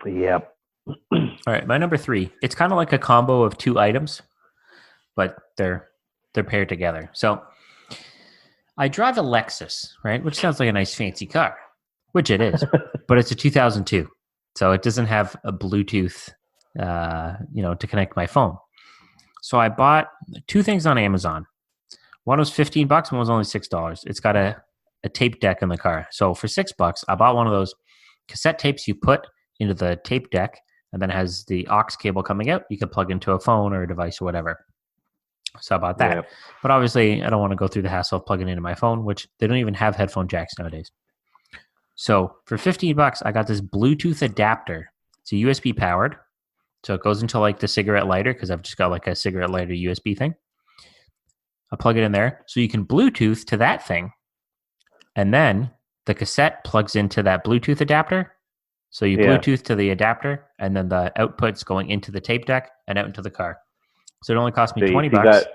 Yep. All right, my number 3. It's kind of like a combo of 2 items, but they're paired together. So I drive a Lexus, right? Which sounds like a nice fancy car, which it is, but it's a 2002. So it doesn't have a Bluetooth, to connect my phone. So I bought 2 things on Amazon. One was $15, one was only $6. It's got a tape deck in the car. So for $6, I bought one of those cassette tapes you put into the tape deck, and then it has the aux cable coming out. You can plug into a phone or a device or whatever. So I bought that. Yeah. But obviously, I don't want to go through the hassle of plugging into my phone, which they don't even have headphone jacks nowadays. So for $15, I got this Bluetooth adapter. It's a USB powered. So it goes into like the cigarette lighter because I've just got like a cigarette lighter USB thing. I plug it in there. So you can Bluetooth to that thing. And then the cassette plugs into that Bluetooth adapter. So you Bluetooth to the adapter, and then the output's going into the tape deck and out into the car. So it only cost me $20.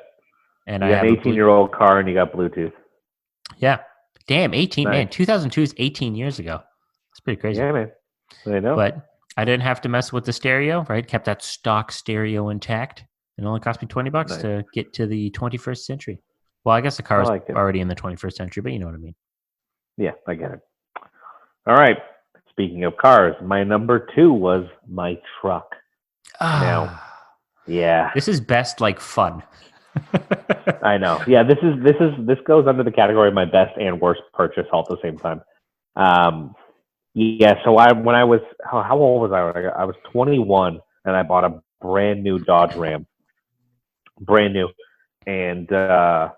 And I have an 18-year-old car, and you got Bluetooth. Yeah. Damn, 18, nice. Man. 2002 is 18 years ago. That's pretty crazy. Yeah, man. I know. But I didn't have to mess with the stereo, right? Kept that stock stereo intact. It only cost me $20 to get to the 21st century. Well, I guess the car is already in the 21st century, but you know what I mean. Yeah, I get it. All right. Speaking of cars, my number 2 was my truck. Now, yeah. This is best like fun. I know. Yeah, this goes under the category of my best and worst purchase all at the same time. Yeah, so when I was how old was I? I was 21 and I bought a brand new Dodge Ram. Brand new. And I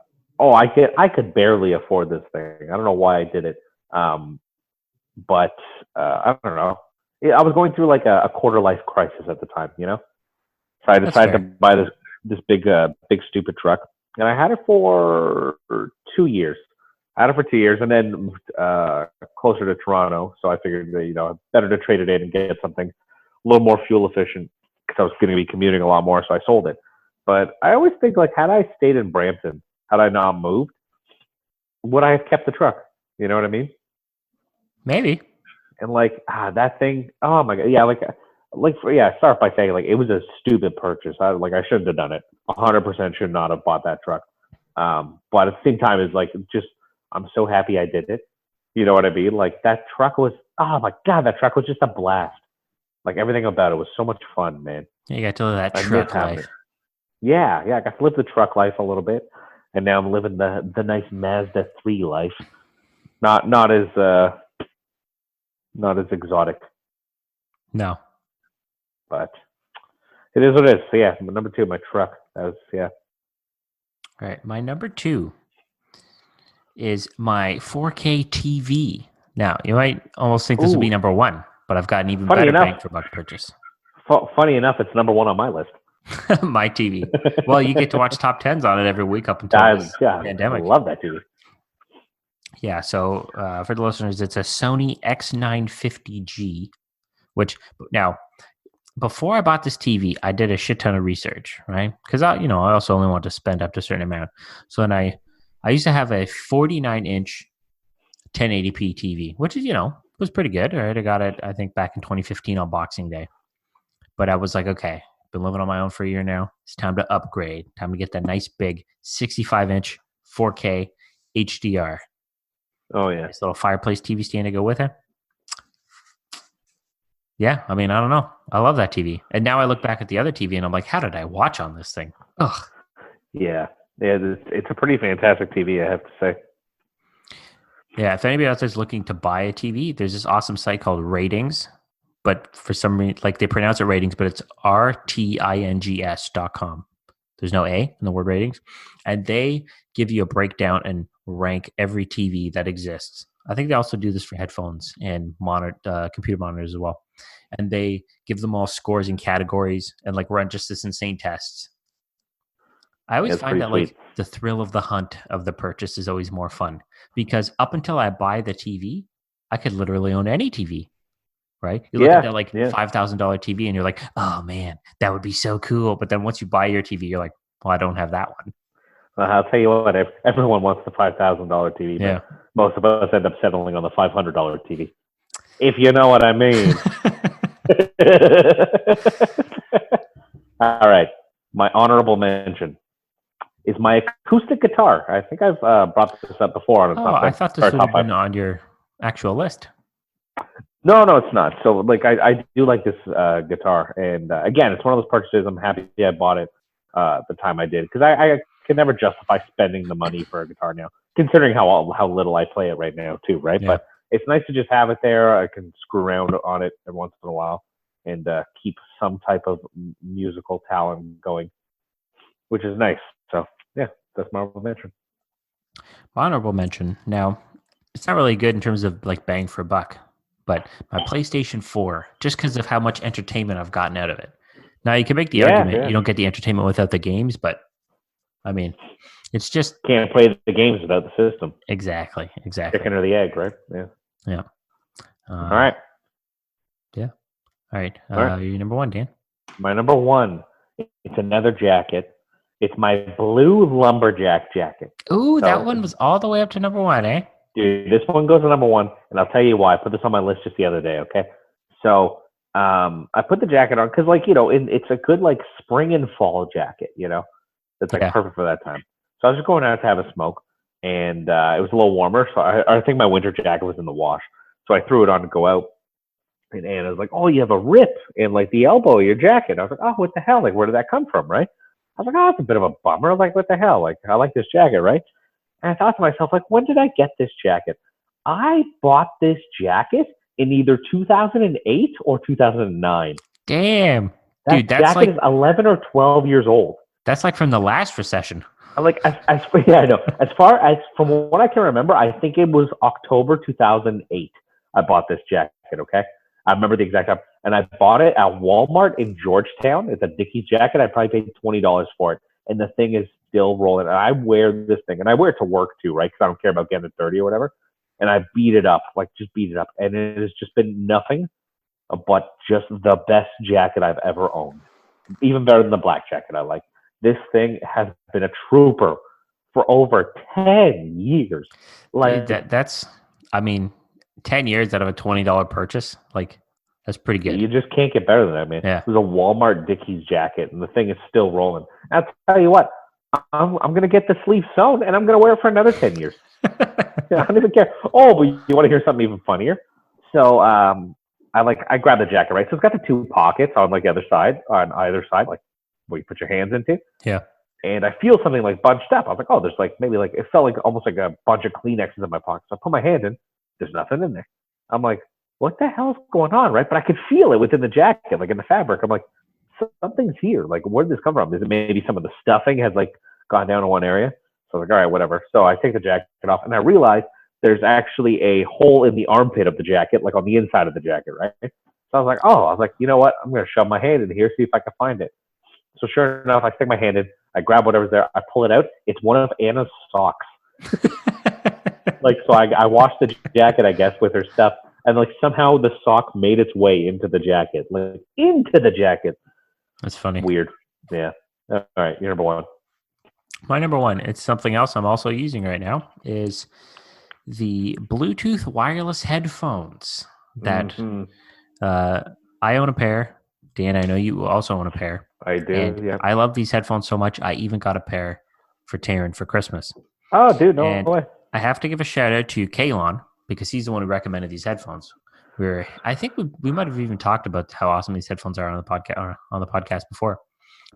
could barely afford this thing. I don't know why I did it. But I don't know. I was going through like a quarter life crisis at the time, you know? So I decided to buy this big stupid truck. And I had it for 2 years. And then moved closer to Toronto. So I figured that, better to trade it in and get something a little more fuel efficient because I was going to be commuting a lot more. So I sold it. But I always think, like, had I stayed in Brampton, had I not moved, would I have kept the truck? You know what I mean? Maybe. And like that thing, oh my god, yeah, start by saying like it was a stupid purchase. I shouldn't have done it. 100% should not have bought that truck. But at the same time, it's like I'm so happy I did it. You know what I mean? Like that truck was, oh my god, that truck was just a blast. Like everything about it was so much fun, man. You got to live that truck life. Yeah, I got to live the truck life a little bit, and now I'm living the nice Mazda 3 life. Not as exotic. No. But it is what it is. So yeah, number 2, my truck. That was, yeah. All right. My number 2 is my 4K TV. Now, you might almost think this would be number 1, but I've got an even better bang for buck purchase. Funny enough, it's number 1 on my list. My TV. Well, you get to watch top 10s on it every week up until the pandemic. I love that TV. Yeah, so for the listeners, it's a Sony X950G, which now, before I bought this TV, I did a shit ton of research, right? Because I also only want to spend up to a certain amount. So then I used to have a 49-inch 1080p TV, which is, was pretty good, right? I got it, I think, back in 2015 on Boxing Day. But I was like, okay, been living on my own for a year now. It's time to upgrade. Time to get that nice big 65-inch 4K HDR. Oh, yeah. Nice little fireplace TV stand to go with it. Yeah, I mean, I don't know. I love that TV. And now I look back at the other TV and I'm like, how did I watch on this thing? Ugh. Yeah, it's a pretty fantastic TV, I have to say. Yeah, if anybody else is looking to buy a TV, there's this awesome site called Ratings. But for some reason, like they pronounce it Ratings, but it's RTINGS.com. There's no A in the word ratings. And they give you a breakdown and rank every TV that exists. I think they also do this for headphones and computer monitors as well. And they give them all scores and categories and like run just this insane tests. I always find that like the thrill of the hunt of the purchase is always more fun because up until I buy the TV, I could literally own any TV. Right? You look at that like $5,000 TV and you're like, oh man, that would be so cool. But then once you buy your TV, you're like, well, I don't have that one. Well, I'll tell you what, everyone wants the $5,000 TV. Yeah. Most of us end up settling on the $500 TV. If you know what I mean. All right. My honorable mention is my acoustic guitar. I think I've brought this up before. I thought this would have been on your actual list. No, it's not. So, like, I do like this guitar, and again, it's one of those purchases. I'm happy I bought it the time I did because I can never justify spending the money for a guitar now, considering how little I play it right now, too. Right, but it's nice to just have it there. I can screw around on it every once in a while and keep some type of musical talent going, which is nice. So, yeah, that's my honorable mention. My honorable mention. Now, it's not really good in terms of like bang for a buck. But my PlayStation 4, just because of how much entertainment I've gotten out of it. Now, you can make the argument you don't get the entertainment without the games, but, I mean, it's just... Can't play the games without the system. Exactly. Chicken or the egg, right? Yeah. Yeah. All right. Yeah. All right. All right. Your number one, Dan. My number one. It's another jacket. It's my blue lumberjack jacket. Ooh, that one was all the way up to number one, eh? Dude, this one goes to number one, and I'll tell you why. I put this on my list just the other day, okay? So I put the jacket on because, like, it's a good, like, spring and fall jacket, that's, like, perfect for that time. So I was just going out to have a smoke, and it was a little warmer, so I think my winter jacket was in the wash. So I threw it on to go out, and Anna was like, oh, you have a rip in, like, the elbow of your jacket. I was like, oh, what the hell? Like, where did that come from, right? I was like, oh, it's a bit of a bummer. Like, what the hell? Like, I like this jacket, right? And I thought to myself, like, when did I get this jacket? I bought this jacket in either 2008 or 2009. Damn. That dude, that's jacket is 11 or 12 years old. That's like from the last recession. Like, yeah, I know. As far as, from what I can remember, I think it was October 2008 I bought this jacket, okay? I remember the exact time. And I bought it at Walmart in Georgetown. It's a Dickies jacket. I probably paid $20 for it. And the thing is still rolling. And I wear this thing. And I wear it to work too, right? Because I don't care about getting it dirty or whatever. And I beat it up, like just beat it up. And it has just been nothing but just the best jacket I've ever owned. Even better than the black jacket I like. This thing has been a trooper for over 10 years. Like, that's, I mean, 10 years out of a $20 purchase. Like, that's pretty good. You just can't get better than that, man. Yeah. It was a Walmart Dickies jacket, and the thing is still rolling. I'll tell you what, I'm going to get the sleeve sewn, and I'm going to wear it for another 10 years. I don't even care. Oh, but you want to hear something even funnier? So I grabbed the jacket, right? So it's got the two pockets on like the other side, on either side, like where you put your hands into. Yeah. And I feel something like bunched up. I was like, oh, there's like maybe like, it felt like almost like a bunch of Kleenexes in my pocket. So I put my hand in. There's nothing in there. I'm like, what the hell's going on, right? But I could feel it within the jacket, like in the fabric. I'm like, something's here. Like, where did this come from? Is it maybe some of the stuffing has like gone down in one area? So I was like, all right, whatever. So I take the jacket off, and I realize there's actually a hole in the armpit of the jacket, like on the inside of the jacket, right? So I was like, you know what? I'm going to shove my hand in here, see if I can find it. So sure enough, I stick my hand in, I grab whatever's there, I pull it out. It's one of Anna's socks. Like, so I washed the jacket, I guess, with her stuff. And like somehow the sock made its way into the jacket, like into the jacket. That's funny. Weird. Yeah. All right. Your number one. My number one, it's something else I'm also using right now, is the Bluetooth wireless headphones that I own a pair. Dan, I know you also own a pair. I do. And yeah. I love these headphones so much. I even got a pair for Taryn for Christmas. Oh, dude, no way. I have to give a shout out to Kalon, because he's the one who recommended these headphones. I think we might have even talked about how awesome these headphones are on the podcast before.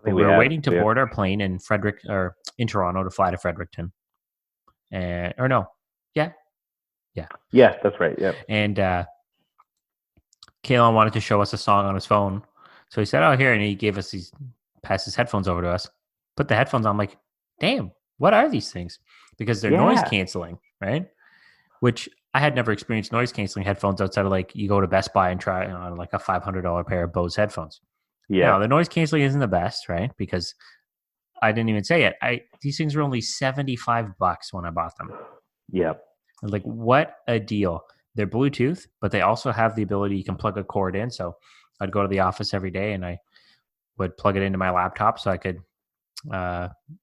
We were waiting to board our plane in Toronto to fly to Fredericton. Yeah, that's right. Yeah. And Kalon wanted to show us a song on his phone, so he said, "Oh, here," and he gave us passed his headphones over to us. Put the headphones on. I'm like, damn, what are these things? Because they're noise canceling, right? Which I had never experienced noise canceling headphones outside of like you go to Best Buy and try on like a $500 pair of Bose headphones. Yeah. Now, the noise canceling isn't the best, right? Because I didn't even say it. These things were only $75 when I bought them. Yeah. Like, what a deal. They're Bluetooth, but they also have the ability you can plug a cord in. So I'd go to the office every day and I would plug it into my laptop so I could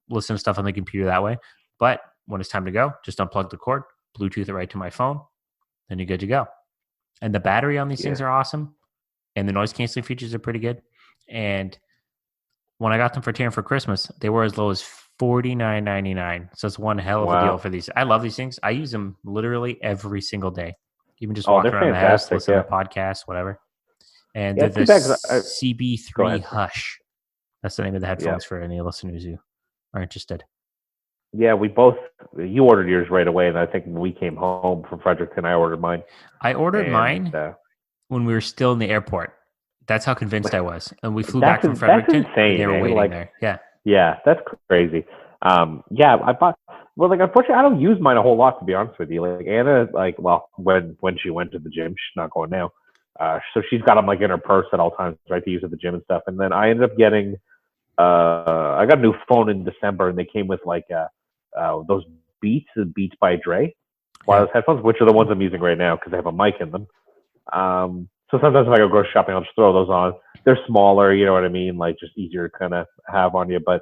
listen to stuff on the computer that way. But when it's time to go, just unplug the cord, Bluetooth it right to my phone, then you're good to go. And the battery on these things are awesome. And the noise canceling features are pretty good. And when I got them for Taryn for Christmas, they were as low as $49.99. So it's one hell of a deal for these. I love these things. I use them literally every single day. Even just walking around the house, listen to podcasts, whatever. And they're the CB3 Hush. That's the name of the headphones for any listeners who are interested. Yeah, you ordered yours right away, and I think when we came home from Fredericton, I ordered mine. I ordered mine when we were still in the airport. That's how convinced I was. And we flew back from Fredericton. That's insane, and they were waiting there. Yeah. Yeah, that's crazy. I bought. Well, like, unfortunately, I don't use mine a whole lot, to be honest with you. Like, Anna, when she went to the gym, she's not going now. So she's got them like in her purse at all times, right, to use at the gym and stuff. And then I ended up getting, I got a new phone in December, and they came with like those Beats by Dre. wireless headphones, which are the ones I'm using right now because they have a mic in them. So sometimes if I go grocery shopping, I'll just throw those on. They're smaller, you know what I mean? Like just easier to kind of have on you. But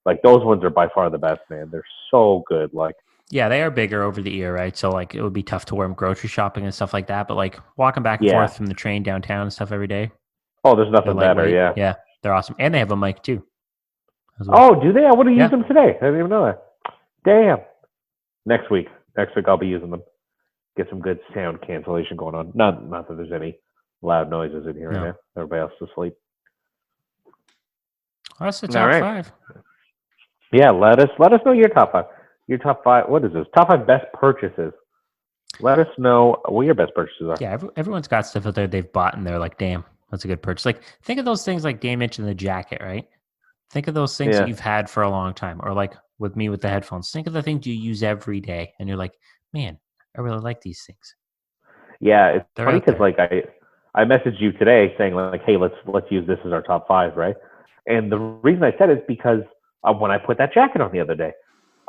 like those ones are by far the best, man. They're so good. Like, yeah, they are bigger over the ear, right? So like it would be tough to wear them grocery shopping and stuff like that. But like walking back and forth from the train downtown and stuff every day. Oh, there's nothing better. Yeah. Yeah, they're awesome, and they have a mic too. Well. Oh, do they? I would have used them today. I didn't even know that. Damn. Next week I'll be using them. Get some good sound cancellation going on. Not that there's any loud noises in here right now. Everybody else is asleep. Well, that's the top 5. Yeah, let us know your top 5. Your top 5. What is this? Top 5 best purchases. Let us know what your best purchases are. Yeah, everyone's got stuff out there they've bought and they're like, damn, that's a good purchase. Like, think of those things like Dan mentioned the jacket, right? Think of those things that you've had for a long time. Or like with me with the headphones. Think of the things you use every day. And you're like, man, I really like these things. Yeah, it's funny because like I messaged you today saying like, hey, let's use this as our top 5, right? And the reason I said it is because when I put that jacket on the other day,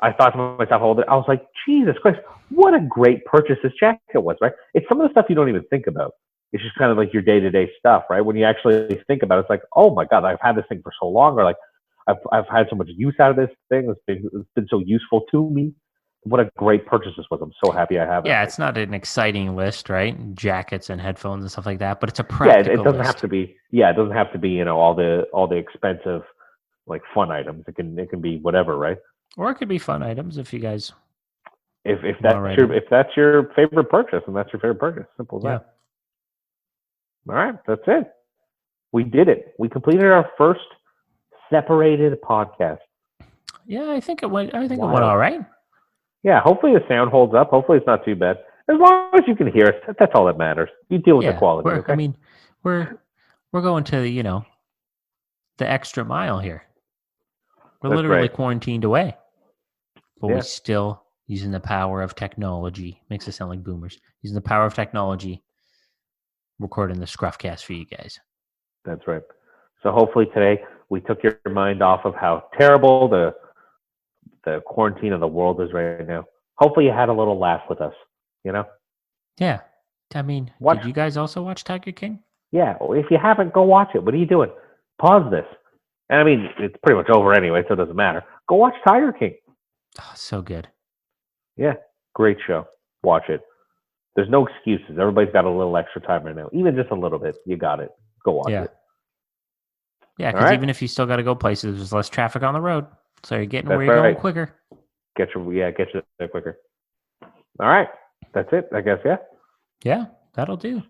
I thought to myself, I was like, Jesus Christ, what a great purchase this jacket was, right? It's some of the stuff you don't even think about. It's just kind of like your day-to-day stuff, right? When you actually think about it, it's like, oh my God, I've had this thing for so long, or like I've had so much use out of this thing. It's been so useful to me. What a great purchase this was. I'm so happy I have it. Yeah, it's not an exciting list, right? Jackets and headphones and stuff like that, but it's a practical it doesn't list. have to be. Yeah, it doesn't have to be, you know, all the expensive like fun items. It can be whatever, right? Or it could be fun items if you guys if that's your favorite purchase, and that's your favorite purchase. Simple as that. All right, that's it. We did it. We completed our first separated podcast. Yeah, I think it went it went all right. Yeah, hopefully the sound holds up. Hopefully it's not too bad. As long as you can hear us, that's all that matters. You deal with the quality. Okay? I mean, we're going to, you know, the extra mile here. We're literally quarantined away. But we're still using the power of technology. Makes us sound like boomers. Using the power of technology, recording the ScruffCast for you guys. That's right. So hopefully today we took your mind off of how terrible the quarantine of the world is right now. Hopefully you had a little laugh with us, you know? Yeah. I mean, did you guys also watch Tiger King? Yeah. If you haven't, go watch it. What are you doing? Pause this. And I mean, it's pretty much over anyway, so it doesn't matter. Go watch Tiger King. Oh, so good. Yeah. Great show. Watch it. There's no excuses. Everybody's got a little extra time right now. Even just a little bit. You got it. Go watch it. Yeah, because even if you still got to go places, there's less traffic on the road. So you're getting where you're going quicker. Get you there quicker. All right. That's it, I guess, yeah? Yeah, that'll do.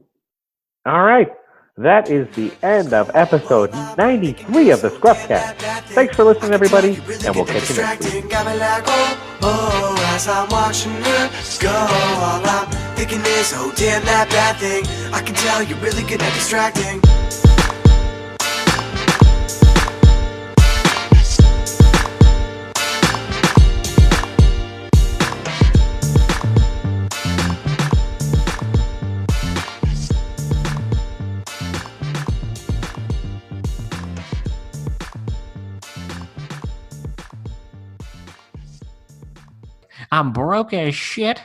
All right. That is the end of episode 93 of the ScruffCast. Thanks for listening, everybody, and we'll catch you next week. As I'm watching her go, all I'm thinking is, oh damn that bad thing. I can tell you're really good at distracting. I'm broke as shit.